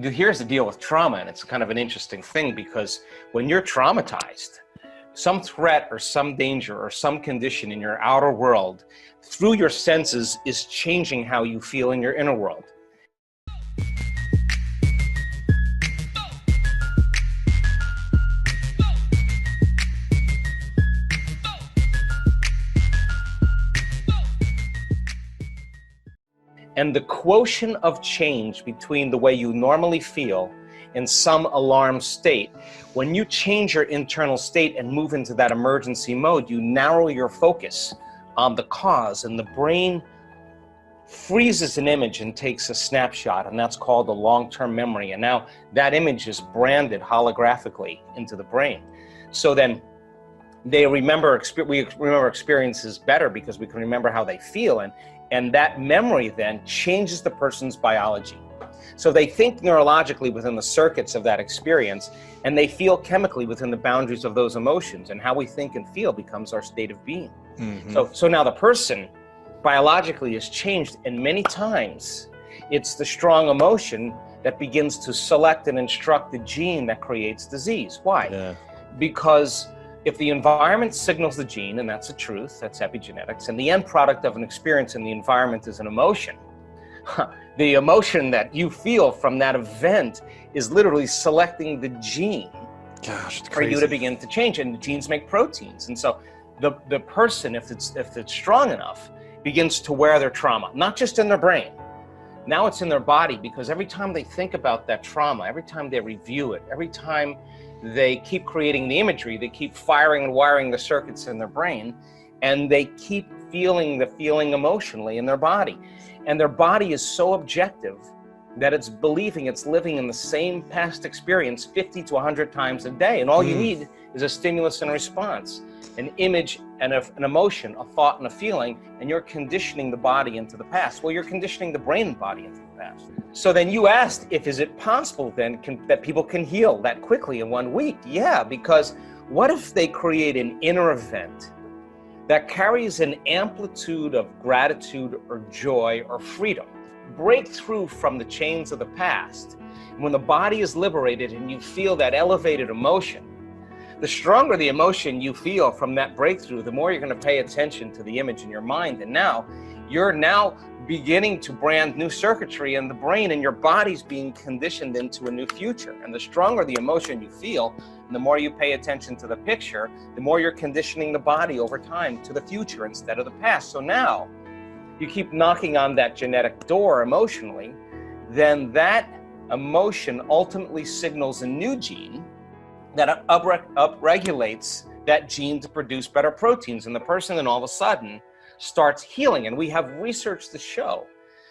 Here's the deal with trauma, and it's kind of an interesting thing, because when you're traumatized, some threat or some danger or some condition in your outer world, through your senses, is changing how you feel in your inner world. And the quotient of change between the way you normally feel in some alarm state, when you change your internal state and move into that emergency mode, you narrow your focus on the cause, and the brain freezes an image and takes a snapshot, and that's called a long-term memory. And now that image is branded holographically into the brain. So then we remember experiences better because we can remember how they feel, and that memory then changes the person's biology. So they think neurologically within the circuits of that experience, and they feel chemically within the boundaries of those emotions, and how we think and feel becomes our state of being. Mm-hmm. So now the person biologically is changed, and many times it's the strong emotion that begins to select and instruct the gene that creates disease. Why? Yeah. Because if the environment signals the gene, and that's the truth, that's epigenetics, and the end product of an experience in the environment is an emotion, the emotion that you feel from that event is literally selecting the gene for you to begin to change, and the genes make proteins. And so the person, if it's strong enough, begins to wear their trauma, not just in their brain. Now it's in their body, because every time they think about that trauma, every time they review it, every time they keep creating the imagery, they keep firing and wiring the circuits in their brain, and they keep feeling the feeling emotionally in their body. And their body is so objective that it's believing it's living in the same past experience 50 to 100 times a day. And all you need is a stimulus and a response, an image and an emotion, a thought and a feeling, and you're conditioning the body into the past. Well, you're conditioning the brain and body into the past. So then you asked, is it possible then that people can heal that quickly in 1 week? Yeah, because what if they create an inner event that carries an amplitude of gratitude or joy or freedom? Break through from the chains of the past. And when the body is liberated and you feel that elevated emotion, the stronger the emotion you feel from that breakthrough, the more you're going to pay attention to the image in your mind. And now you're beginning to brand new circuitry in the brain, and your body's being conditioned into a new future. And the stronger the emotion you feel, and the more you pay attention to the picture, the more you're conditioning the body over time to the future instead of the past. So now you keep knocking on that genetic door emotionally, then that emotion ultimately signals a new gene that upregulates that gene to produce better proteins, and the person then all of a sudden starts healing. And we have research to show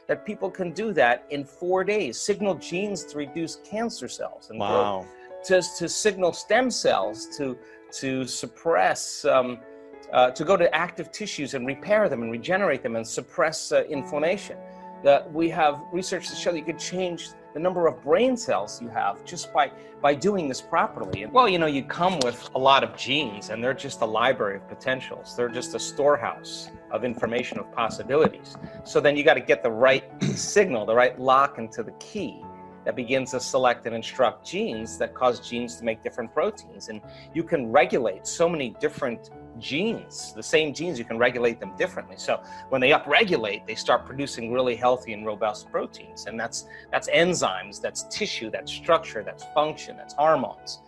that people can do that in 4 days, signal genes to reduce cancer cells and growth, to signal stem cells to suppress, to go to active tissues and repair them and regenerate them and suppress inflammation. That we have research to show that you could change the number of brain cells you have just by doing this properly. And well, you come with a lot of genes, and they're just a library of potentials. They're just a storehouse of information, of possibilities. So then you got to get the right signal, the right lock into the key that begins to select and instruct genes that cause genes to make different proteins. And you can regulate so many different genes, the same genes, you can regulate them differently. So when they upregulate, they start producing really healthy and robust proteins. And that's enzymes, that's tissue, that's structure, that's function, that's hormones.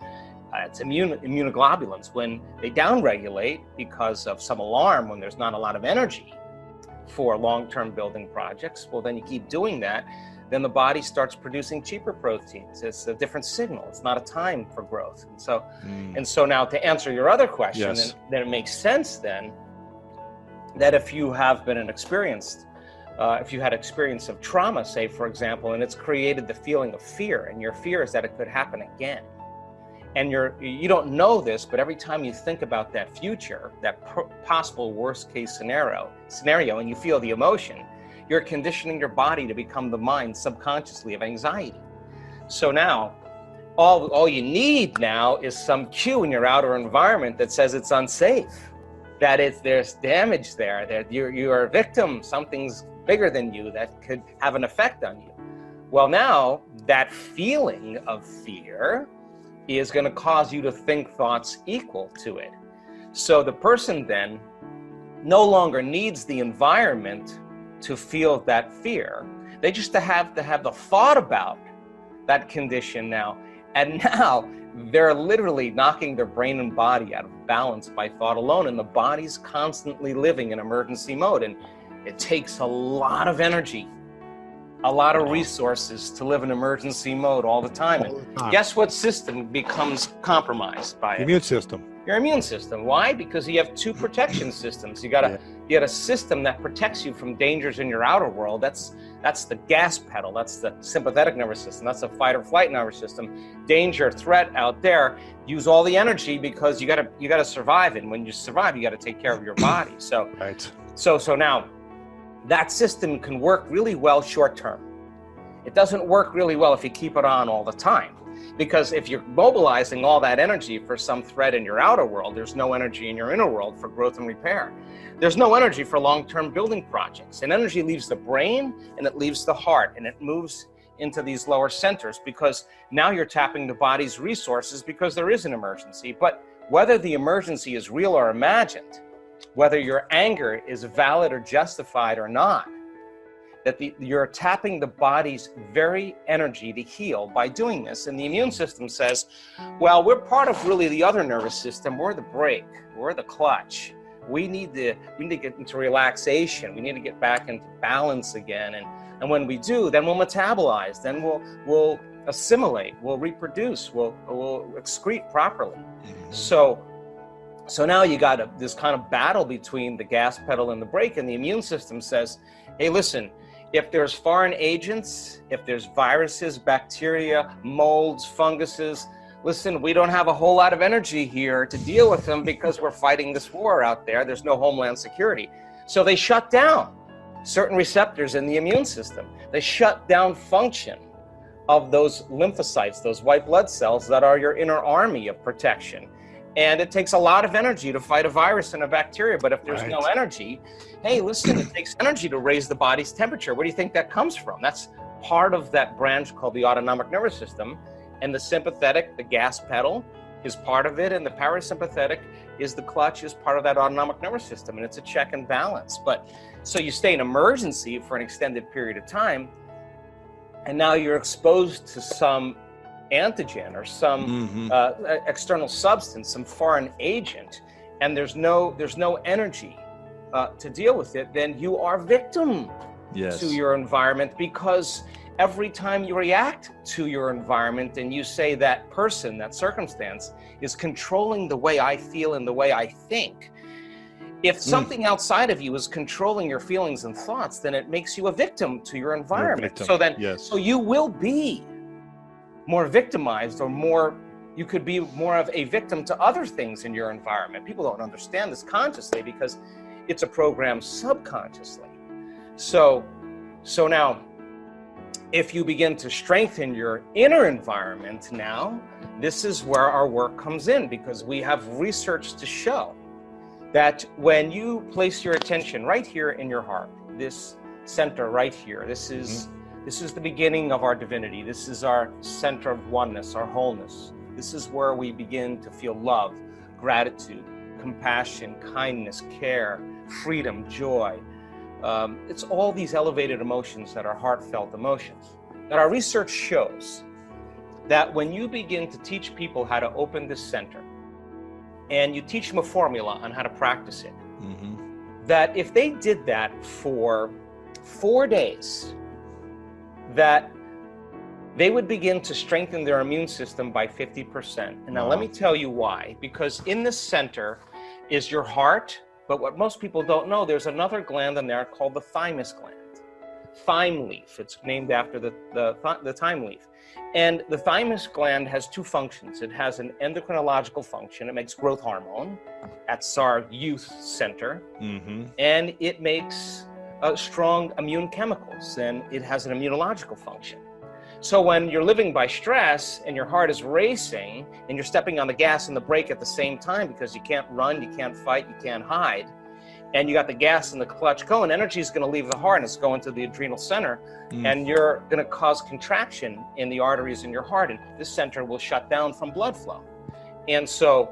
It's immunoglobulins. When they downregulate because of some alarm, when there's not a lot of energy for long-term building projects, well, then you keep doing that, then the body starts producing cheaper proteins. It's a different signal. It's not a time for growth. And so now to answer your other question, then it makes sense then that if you have been if you had experience of trauma, say, for example, and it's created the feeling of fear, and your fear is that it could happen again. And you don't know this, but every time you think about that future, that possible worst case scenario, and you feel the emotion, you're conditioning your body to become the mind subconsciously of anxiety. So now, all you need now is some cue in your outer environment that says it's unsafe, that there's damage there, that you are a victim, something's bigger than you that could have an effect on you. Well, now that feeling of fear is going to cause you to think thoughts equal to it. So the person then no longer needs the environment to feel that fear. They just have to have the thought about that condition now. And now they're literally knocking their brain and body out of balance by thought alone. And the body's constantly living in emergency mode. And it takes a lot of energy, a lot of resources to live in emergency mode all the time. And guess what system becomes compromised by it? Immune system. Your immune system. Why? Because you have two protection systems. You got a system that protects you from dangers in your outer world. That's the gas pedal. That's the sympathetic nervous system. That's the fight or flight nervous system. Danger, threat out there. Use all the energy because you gotta survive. And when you survive, you got to take care of your body. So so now that system can work really well short term. It doesn't work really well if you keep it on all the time. Because if you're mobilizing all that energy for some threat in your outer world, there's no energy in your inner world for growth and repair. There's no energy for long-term building projects. And energy leaves the brain and it leaves the heart and it moves into these lower centers because now you're tapping the body's resources because there is an emergency. But whether the emergency is real or imagined, whether your anger is valid or justified or not, that you're tapping the body's very energy to heal by doing this. And the immune system says, well, we're part of really the other nervous system. We're the brake. We're the clutch. We need to get into relaxation. We need to get back into balance again. And when we do, then we'll metabolize. Then we'll assimilate. We'll reproduce. We'll excrete properly. Mm-hmm. So now you got this kind of battle between the gas pedal and the brake, and the immune system says, hey, listen, if there's foreign agents, if there's viruses, bacteria, molds, funguses, listen, we don't have a whole lot of energy here to deal with them because we're fighting this war out there. There's no homeland security. So they shut down certain receptors in the immune system. They shut down function of those lymphocytes, those white blood cells that are your inner army of protection. And it takes a lot of energy to fight a virus and a bacteria. But if there's no energy, hey, listen, it takes energy to raise the body's temperature. Where do you think that comes from? That's part of that branch called the autonomic nervous system. And the sympathetic, the gas pedal, is part of it. And the parasympathetic is the clutch, is part of that autonomic nervous system. And it's a check and balance. But so you stay in emergency for an extended period of time. And now you're exposed to some antigen or some external substance, some foreign agent, and there's no energy to deal with it, then you are victim to your environment, because every time you react to your environment and you say that person, that circumstance is controlling the way I feel and the way I think, if something outside of you is controlling your feelings and thoughts, then it makes you a victim to your environment. So then, so you will be more victimized, or you could be more of a victim to other things in your environment. People don't understand this consciously because it's a program subconsciously. So now, if you begin to strengthen your inner environment now, this is where our work comes in, because we have research to show that when you place your attention right here in your heart, this center right here, this is the beginning of our divinity. This is our center of oneness, our wholeness. This is where we begin to feel love, gratitude, compassion, kindness, care, freedom, joy. It's all these elevated emotions that are heartfelt emotions. That our research shows that when you begin to teach people how to open this center, and you teach them a formula on how to practice it, that if they did that for 4 days, that they would begin to strengthen their immune system by 50%. And now let me tell you why. Because in the center is your heart, but what most people don't know, there's another gland in there called the thymus gland. Thyme leaf, it's named after the thyme leaf. And the thymus gland has two functions. It has an endocrinological function. It makes growth hormone. That's our youth center. And it makes strong immune chemicals, and it has an immunological function. So when you're living by stress and your heart is racing and you're stepping on the gas and the brake at the same time because you can't run, you can't fight, you can't hide, and you got the gas and the clutch going, energy is going to leave the heart and it's going to the adrenal center, and you're going to cause contraction in the arteries in your heart, and this center will shut down from blood flow. And so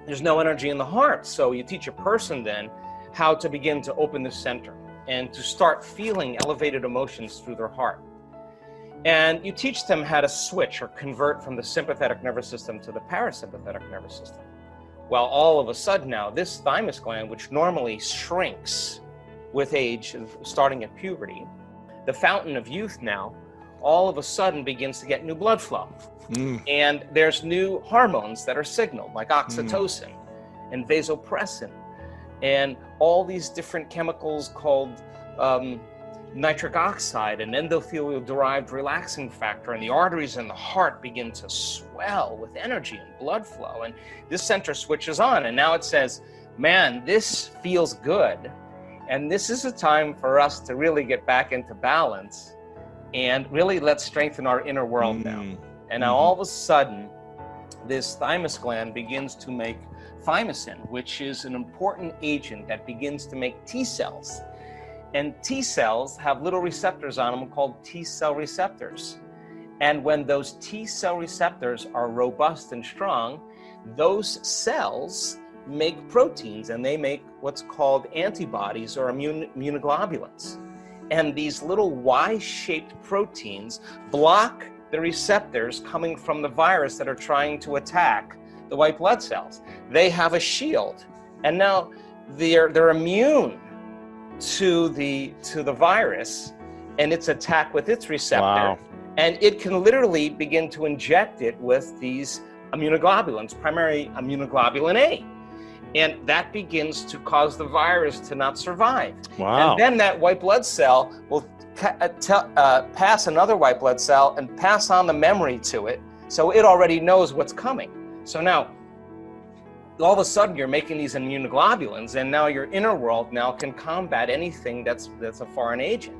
there's no energy in the heart. So you teach a person then how to begin to open the center and to start feeling elevated emotions through their heart. And you teach them how to switch or convert from the sympathetic nervous system to the parasympathetic nervous system. Well, all of a sudden now, this thymus gland, which normally shrinks with age, starting at puberty, the fountain of youth now, all of a sudden begins to get new blood flow. And there's new hormones that are signaled, like oxytocin and vasopressin, and all these different chemicals called nitric oxide and endothelial-derived relaxing factor, and the arteries in the heart begin to swell with energy and blood flow, and this center switches on, and now it says, man, this feels good, and this is a time for us to really get back into balance, and really let's strengthen our inner world now. And now all of a sudden, this thymus gland begins to make thymosin, which is an important agent that begins to make T cells. And T cells have little receptors on them called T cell receptors. And when those T cell receptors are robust and strong, those cells make proteins, and they make what's called antibodies or immunoglobulins. And these little Y-shaped proteins block the receptors coming from the virus that are trying to attack the white blood cells. They have a shield, and now they're immune to the virus and its attack with its receptor, and it can literally begin to inject it with these immunoglobulins, primarily immunoglobulin A, and that begins to cause the virus to not survive. And then that white blood cell will pass another white blood cell and pass on the memory to it, so it already knows what's coming. So now all of a sudden you're making these immunoglobulins, and now your inner world now can combat anything that's a foreign agent.